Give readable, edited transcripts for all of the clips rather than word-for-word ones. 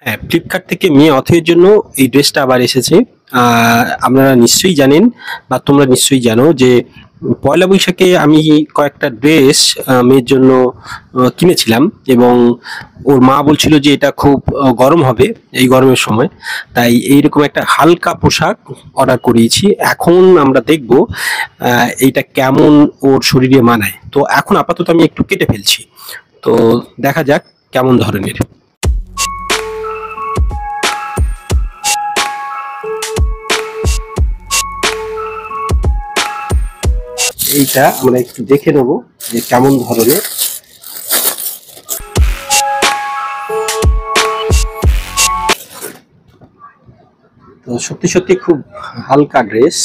হ্যাঁ, ফ্লিপকার্ট থেকে মেয়ে অথয়ের জন্য এই ড্রেসটা আবার এসেছে। আপনারা নিশ্চয়ই জানেন বা তোমরা নিশ্চয়ই জানো যে পয়লা বৈশাখে আমি কয়েকটা ড্রেস মেয়ের জন্য কিনেছিলাম, এবং ওর মা বলছিল যে এটা খুব গরম হবে এই গরমের সময়, তাই এইরকম একটা হালকা পোশাক অর্ডার করিয়েছি। এখন আমরা দেখব এইটা কেমন ওর শরীরে মানায়। তো এখন আপাতত আমি একটু কেটে ফেলছি, তো দেখা যাক কেমন ধরনের। এইটা আমরা একটু দেখে নেবো যে কেমন ধরনের। তো সত্যি সত্যি খুব হালকা ড্রেস।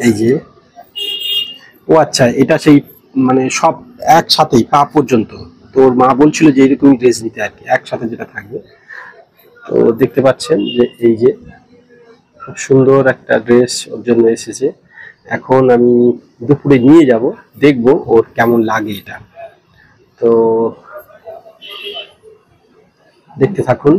এই যে, ও আচ্ছা, এটা সেই মানে সব একসাথেই পা পর্যন্ত। তোর মা বলছিল যে এরকম ড্রেস নিতে আর কি, একসাথে যেটা থাকবে। তো দেখতে পাচ্ছেন যে এই যে খুব সুন্দর একটা ড্রেস ওর জন্য এসেছে। এখন আমি দুপুরে নিয়ে যাব, দেখব ওর কেমন লাগে এটা। তো দেখতে থাকুন।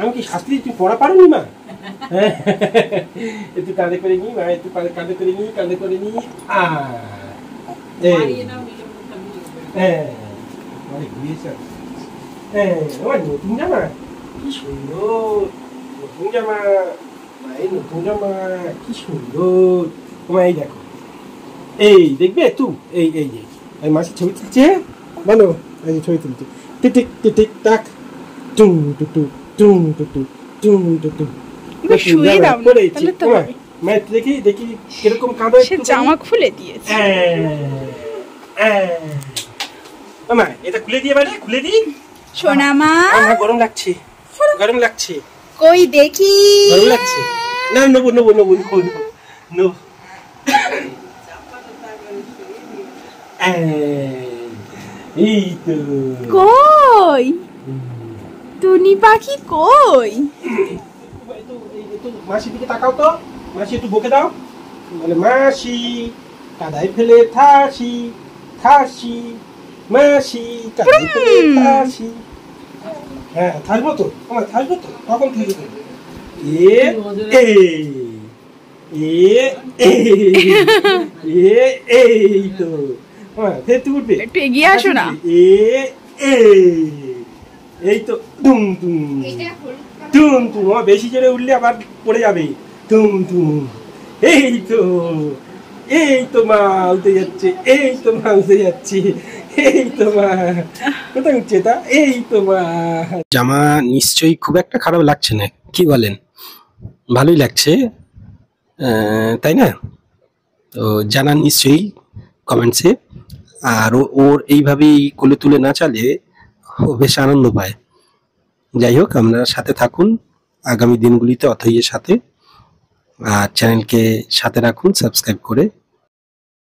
আমি কি শাস্ত্রী, তুই পড়া পারোনি মা? একটু কাঁধে করে নি মা, একটু কাঁধে করে নি, কাঁধে করে নি। নতুন জামা, কি সুন্দর নতুন জামা, মায়ের নতুন জামা, কি সুন্দর। তোমার এই দেখো, এই দেখবে তুই, এই এই যে মাসি ছবি তুলছে, বলো এই যে ছবি তুলছে, টিক টিক টাক, টুং টু টু টুং টু টু টুং টু টু। শুয়ে দাও তাহলে তো মায়ের দেখি দেখি কিরকম কাঁদে। সে জামা খুলে দিয়েছে। মামা এটা খুলে দিয়ে, বাইরে খুলে দি। সোনা মা, গরম লাগছে, গরম লাগছে। কই দেখি, গরম লাগছে না? নেবো নেবো নেবো নেবো। এই তো কই টুনি পাখি কই? মাসির দিকে তাকাও তো, মাসি একটু বকে দাও, বলে মাসি কাদায় ফেলে থাসি থাসি, মাসি কাদায় ফেলে থাসি। হ্যাঁ থাকবো তো, আমার থাকবো তো, কখন থাকবো? এই তো ফের তুই উঠবে, একটু এগিয়ে আসো না। এই তো তুম তুম তুম তুম, বেশি জোরে উঠলে আবার পড়ে যাবে। তুম তুম, এই তো, এই তো মা উঠে যাচ্ছে, এই তো মা উঠে যাচ্ছে, এই তো মা কোথায় উঠছে তা, এই তো মা। জামা নিশ্চয়ই খুব একটা খারাপ লাগছে না, কি বলেন? ভালোই লাগছে, তাই না? তো জানান নিশ্চয়ই কমেন্টসে। আর ওর এইভাবেই কোলে তুলে নাচালে ও বেশ আনন্দ পায়। যাই হোক, আপনারা সাথে থাকুন আগামী দিনগুলিতে অথইয়ের সাথে, আর চ্যানেলকে সাথে রাখুন সাবস্ক্রাইব করে।